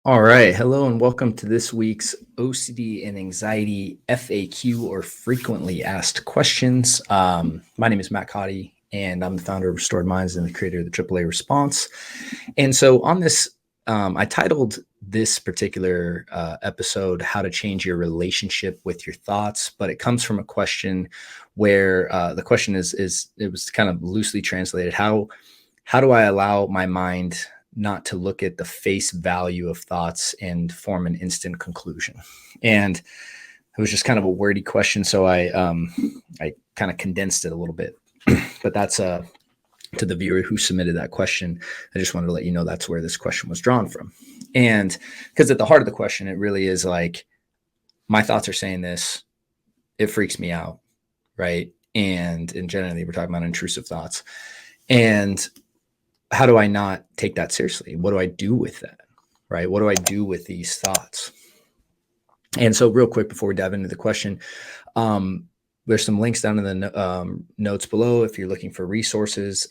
All right. Hello and welcome to this week's OCD and Anxiety FAQ, or frequently asked questions. My name is Matt Cotty, and I'm the founder of Restored Minds and the creator of the AAA Response. And so on this, I titled this particular episode, How to Change Your Relationship with Your Thoughts. But it comes from a question where the question is it was kind of loosely translated. How do I allow my mind not to look at the face value of thoughts and form an instant conclusion? And it was just kind of a wordy question, so I kind of condensed it a little bit. But that's to the viewer who submitted that question. I just wanted to let you know that's where this question was drawn from. And because at the heart of the question, it really is like, my thoughts are saying this, it freaks me out, right? And generally, we're talking about intrusive thoughts. And how do I not take that seriously? What do I do with that, right? What do I do with these thoughts? And so real quick, before we dive into the question, there's some links down in the notes below if you're looking for resources.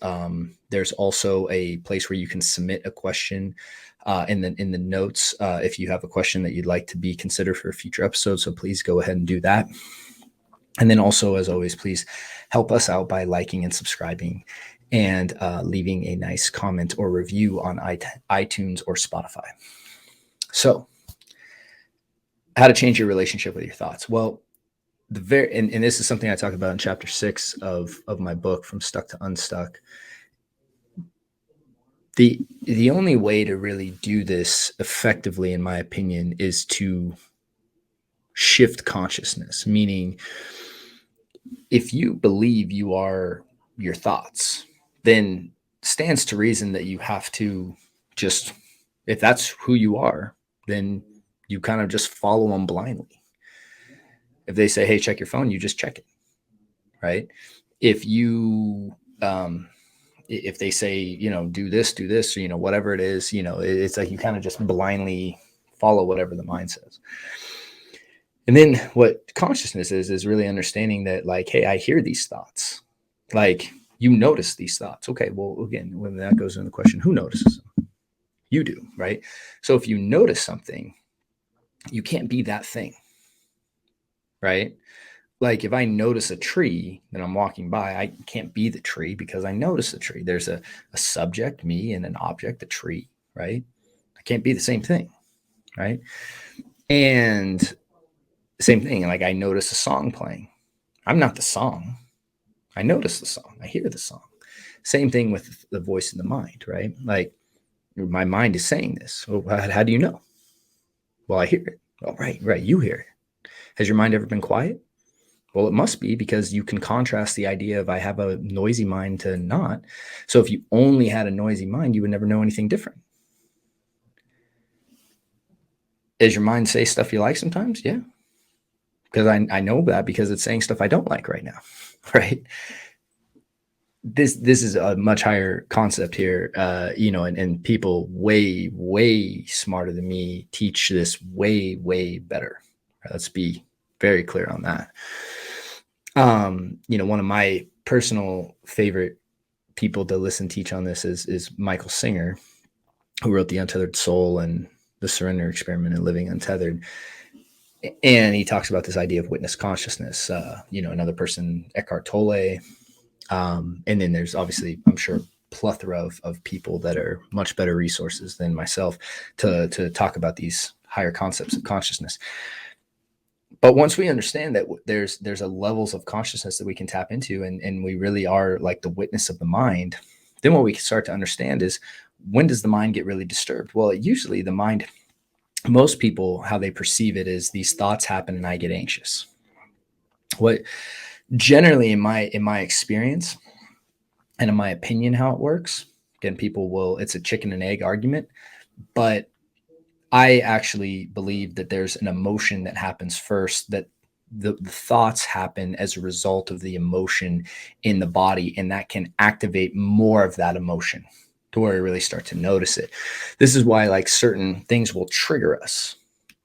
There's also a place where you can submit a question in the notes if you have a question that you'd like to be considered for a future episode. So please go ahead and do that. And then also, as always, please help us out by liking and subscribing and leaving a nice comment or review on iTunes or Spotify. So, how to change your relationship with your thoughts? Well, and this is something I talk about in chapter 6 of my book, From Stuck to Unstuck. The only way to really do this effectively, in my opinion, is to shift consciousness. Meaning, if you believe you are your thoughts, then stands to reason that you have to just, if that's who you are, then you kind of just follow them blindly. If they say, hey, check your phone, you just check it, right? If they say, do this, or, whatever it is, it's like you kind of just blindly follow whatever the mind says. And then what consciousness is really understanding that, like, hey, I hear these thoughts. Like, you notice these thoughts. Okay, well, again, when that goes into the question, who notices them? You do, right? So if you notice something, you can't be that thing, right? Like, if I notice a tree that I'm walking by, I can't be the tree because I notice the tree. There's a subject, me, and an object, a tree, right? I can't be the same thing, right? And same thing, like I notice a song playing. I'm not the song. I notice the song. I hear the song. Same thing with the voice in the mind, right? Like, my mind is saying this. Well, how do you know? Well, I hear it. Oh, right. You hear it. Has your mind ever been quiet? Well, it must be, because you can contrast the idea of I have a noisy mind to not. So if you only had a noisy mind, you would never know anything different. Does your mind say stuff you like sometimes? Yeah. Because I know that because it's saying stuff I don't like right now, right? This is a much higher concept here, and people way smarter than me teach this way better. Let's be very clear on that. One of my personal favorite people to listen teach on this is Michael Singer, who wrote The Untethered Soul and The Surrender Experiment and Living Untethered. And he talks about this idea of witness consciousness. Another person, Eckhart Tolle. And then there's obviously, I'm sure, plethora of people that are much better resources than myself to talk about these higher concepts of consciousness. But once we understand that there's a levels of consciousness that we can tap into, and we really are like the witness of the mind, then what we can start to understand is, when does the mind get really disturbed? Well, usually the mind, most people, how they perceive it is these thoughts happen and I get anxious. What generally in my experience and in my opinion, how it works, again, it's a chicken and egg argument, but I actually believe that there's an emotion that happens first, that the thoughts happen as a result of the emotion in the body, and that can activate more of that emotion to where we really start to notice it. This is why, like, certain things will trigger us,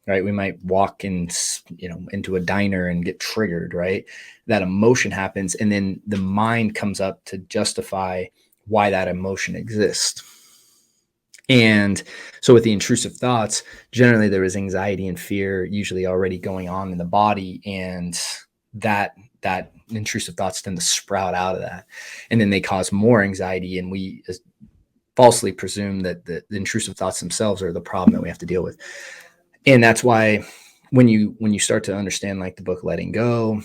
right? We might walk into a diner and get triggered, right? That emotion happens, and then the mind comes up to justify why that emotion exists. And so with the intrusive thoughts, generally there is anxiety and fear usually already going on in the body, and that intrusive thoughts tend to sprout out of that, and then they cause more anxiety, and we falsely presume that the intrusive thoughts themselves are the problem that we have to deal with. And that's why when you start to understand, like the book Letting Go,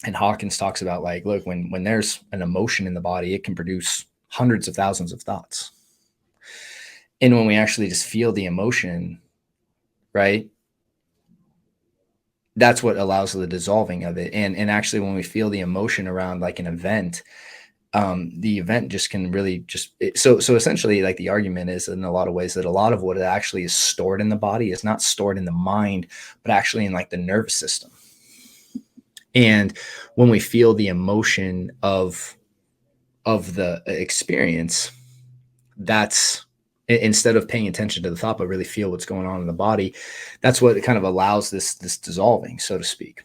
and Hawkins talks about, like, look, when there's an emotion in the body, it can produce hundreds of thousands of thoughts. And when we actually just feel the emotion, right, that's what allows the dissolving of it. And actually, when we feel the emotion around like an event, the event just can really just so essentially, like, the argument is in a lot of ways that a lot of what actually is stored in the body is not stored in the mind, but actually in like the nervous system. And when we feel the emotion of the experience, that's, instead of paying attention to the thought, but really feel what's going on in the body, that's what kind of allows this dissolving, so to speak.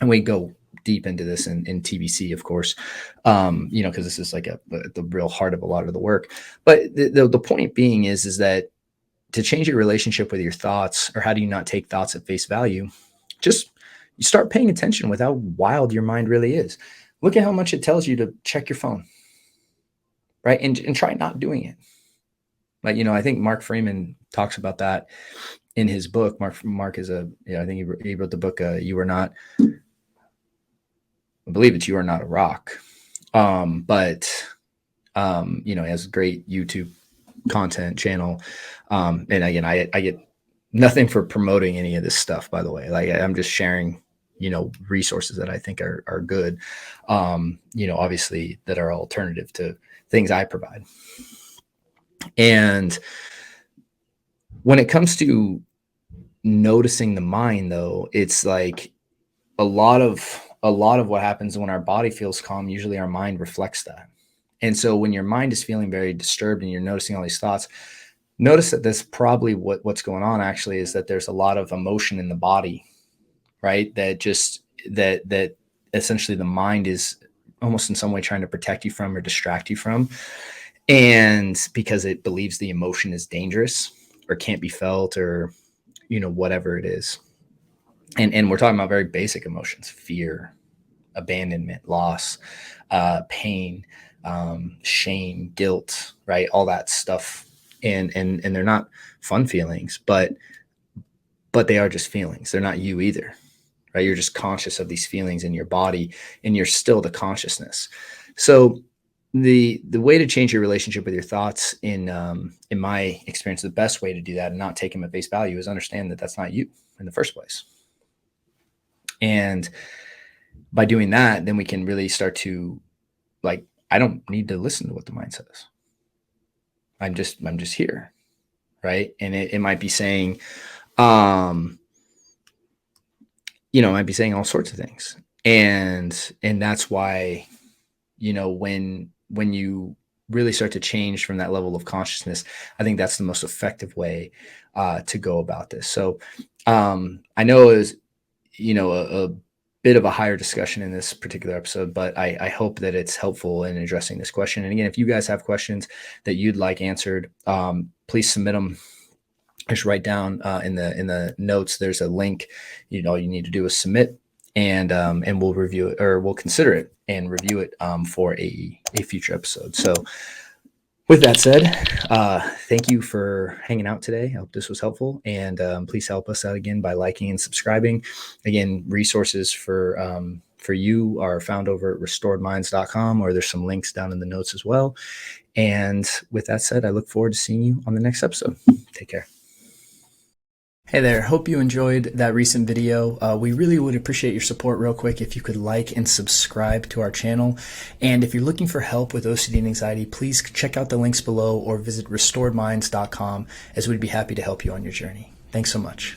And we go deep into this in TBC, of course, because this is like the real heart of a lot of the work. But the point being is that to change your relationship with your thoughts, or how do you not take thoughts at face value, just you start paying attention with how wild your mind really is. Look at how much it tells you to check your phone, right? And try not doing it. Like, I think Mark Freeman talks about that in his book. Mark is I think he wrote the book, You Are Not, I believe it's You Are Not a Rock. He has a great YouTube content channel. And again, I get nothing for promoting any of this stuff, by the way. Like, I'm just sharing, resources that I think are good, obviously, that are alternative to things I provide. And when it comes to noticing the mind, though, it's like a lot of what happens when our body feels calm, usually our mind reflects that. And so when your mind is feeling very disturbed and you're noticing all these thoughts, notice that this probably what's going on actually is that there's a lot of emotion in the body, right? That essentially the mind is almost in some way trying to protect you from or distract you from. And because it believes the emotion is dangerous or can't be felt, or, whatever it is. And we're talking about very basic emotions: fear, abandonment, loss, pain, shame, guilt, right? All that stuff. And they're not fun feelings, but they are just feelings. They're not you either, right? You're just conscious of these feelings in your body, and you're still the consciousness. So the way to change your relationship with your thoughts, in my experience, the best way to do that and not take them at face value is understand that that's not you in the first place. And by doing that, then we can really start to, like, I don't need to listen to what the mind says. I'm just here, right? And it might be saying, it might be saying all sorts of things, and that's why, when you really start to change from that level of consciousness, I think that's the most effective way to go about this. So I know it was, a bit of a higher discussion in this particular episode, but I hope that it's helpful in addressing this question. And again, if you guys have questions that you'd like answered, please submit them. Just write down in the notes. There's a link. All you need to do is submit, and we'll review it, or we'll consider it and review it for a future episode. So with that said, thank you for hanging out today. I hope this was helpful, and please help us out again by liking and subscribing. Again, resources for you are found over at restoredminds.com, or there's some links down in the notes as well. And with that said, I look forward to seeing you on the next episode. Take care. Hey there, hope you enjoyed that recent video. We really would appreciate your support real quick if you could like and subscribe to our channel. And if you're looking for help with OCD and anxiety, please check out the links below or visit restoredminds.com, as we'd be happy to help you on your journey. Thanks so much.